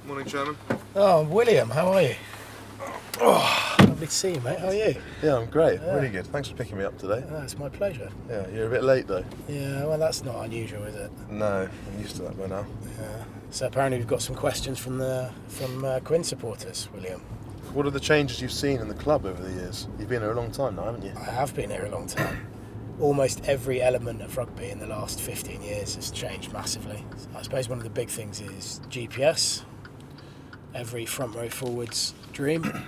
Morning, Chairman. Oh, William, how are you? Oh, lovely to see you, mate. How are you? Yeah, I'm great. Really good. Thanks for picking me up today. It's my pleasure. Yeah, you're a bit late though. Yeah, well, that's not unusual, is it? No, I'm used to that by now. Yeah. So apparently we've got some questions from Quinn supporters, William. What are the changes you've seen in the club over the years? You've been here a long time now, haven't you? I have been here a long time. Almost every element of rugby in the last 15 years has changed massively. I suppose one of the big things is GPS. Every front row forward's dream.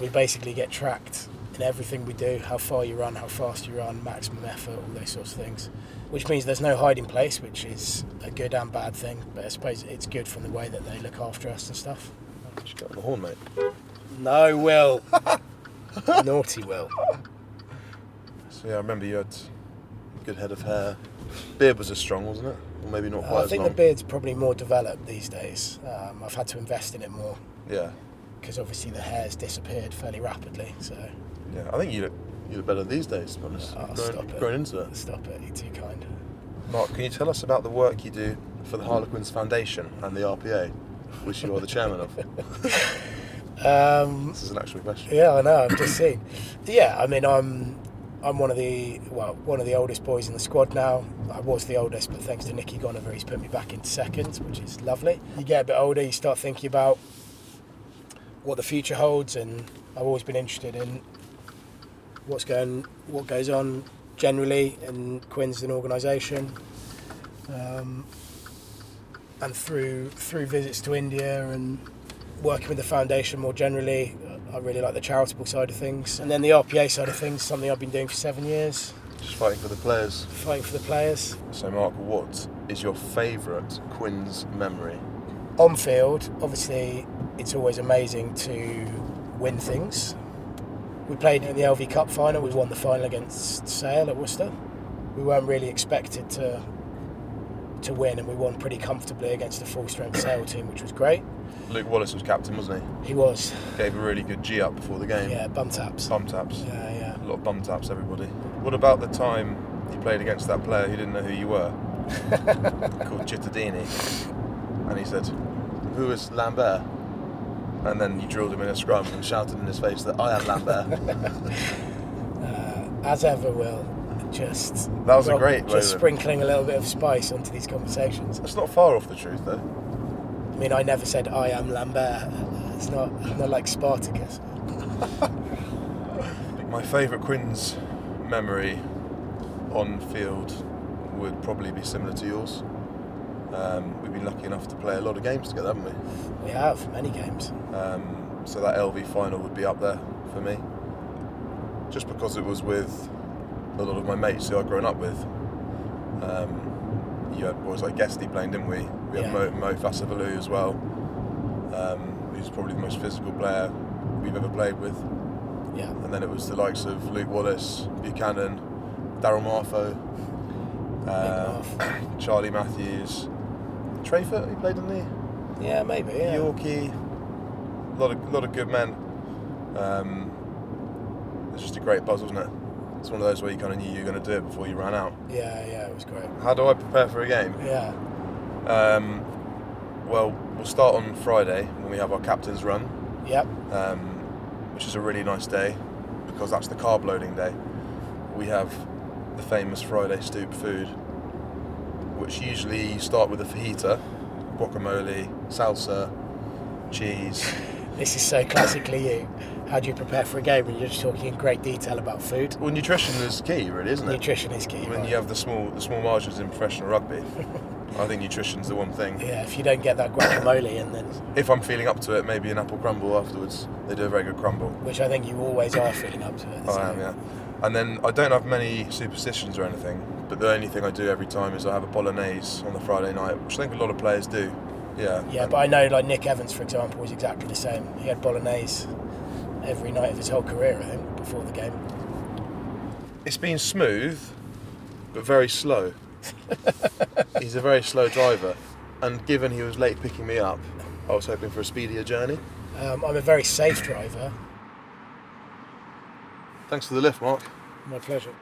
We basically get tracked in everything we do, how far you run, how fast you run, maximum effort, all those sorts of things. Which means there's no hiding place, which is a good and bad thing, but I suppose it's good from the way that they look after us and stuff. Just get on the horn, mate. No, Will. Naughty Will. So yeah, I remember you had a good head of hair. Beard was as strong, wasn't it? Or maybe not quite as long. I think the beard's probably more developed these days. I've had to invest in it more. Yeah. Because obviously the hair's disappeared fairly rapidly, so... Yeah, I think you look better these days, to be honest. Stop it. Growing into it. Stop it, you're too kind. Mark, can you tell us about the work you do for the Harlequins Foundation and the RPA, which you are the chairman of? This is an actual question. Yeah, I know, I've just seen. Yeah, I mean, I'm one of the oldest boys in the squad now. I was the oldest, but thanks to Nicky Gonover, he's put me back into second, which is lovely. You get a bit older, you start thinking about what the future holds, and I've always been interested in what goes on generally in Quins as an organisation, and through visits to India and working with the foundation more generally. I really like the charitable side of things, and then the RPA side of things, something I've been doing for 7 years. Just fighting for the players. Fighting for the players. So Mark, what is your favourite Quins memory? On field, obviously, it's always amazing to win things. We played in the LV Cup final. We won the final against Sale at Worcester. We weren't really expected to win, and we won pretty comfortably against a full-strength Sale team, which was great. Luke Wallace was captain, wasn't he? He was. Gave a really good G up before the game. Yeah, bum taps. Bum taps. Yeah. A lot of bum taps, everybody. What about the time you played against that player who didn't know who you were? Called Cittadini. And he said, "Who is Lambert?" And then you drilled him in a scrum and shouted in his face that I am Lambert. As ever, Will. That was a great moment. Just sprinkling a little bit of spice onto these conversations. It's not far off the truth, though. I mean, I never said I am Lambert. It's not like Spartacus. My favourite Quins memory on field would probably be similar to yours. We've been lucky enough to play a lot of games together, haven't we? We have, many games. So that LV final would be up there for me. Just because it was with a lot of my mates who I'd grown up with. You had boys like Guesty playing, didn't we? We had Mo Fassavalu as well, who's probably the most physical player we've ever played with. Yeah. And then it was the likes of Luke Wallace, Buchanan, Daryl Marfo, Charlie Matthews, Trayford, he played, didn't he? Yeah, maybe. Yeah. Yorkie, a lot of good men. It was just a great buzz, wasn't it? It's one of those where you kind of knew you were going to do it before you ran out. Yeah, it was great. How do I prepare for a game? Yeah. Well, we'll start on Friday when we have our captain's run. Yep. Which is a really nice day because that's the carb loading day. We have the famous Friday stoop food, which usually you start with a fajita, guacamole, salsa, cheese. This is so classically you. How do you prepare for a game when you're just talking in great detail about food? Well, nutrition is key, really, isn't it? Nutrition is key. When you have the small margins in professional rugby, I think nutrition's the one thing. Yeah, if you don't get that guacamole in, then... If I'm feeling up to it, maybe an apple crumble afterwards. They do a very good crumble. Which I think you always are feeling up to it. I am, yeah. And then I don't have many superstitions or anything, but the only thing I do every time is I have a bolognese on the Friday night, which I think a lot of players do. Yeah. Yeah, but I know like Nick Evans, for example, was exactly the same. He had bolognese every night of his whole career, I think, before the game. It's been smooth, but very slow. He's a very slow driver, and given he was late picking me up, I was hoping for a speedier journey. I'm a very safe driver. Thanks for the lift, Mark. My pleasure.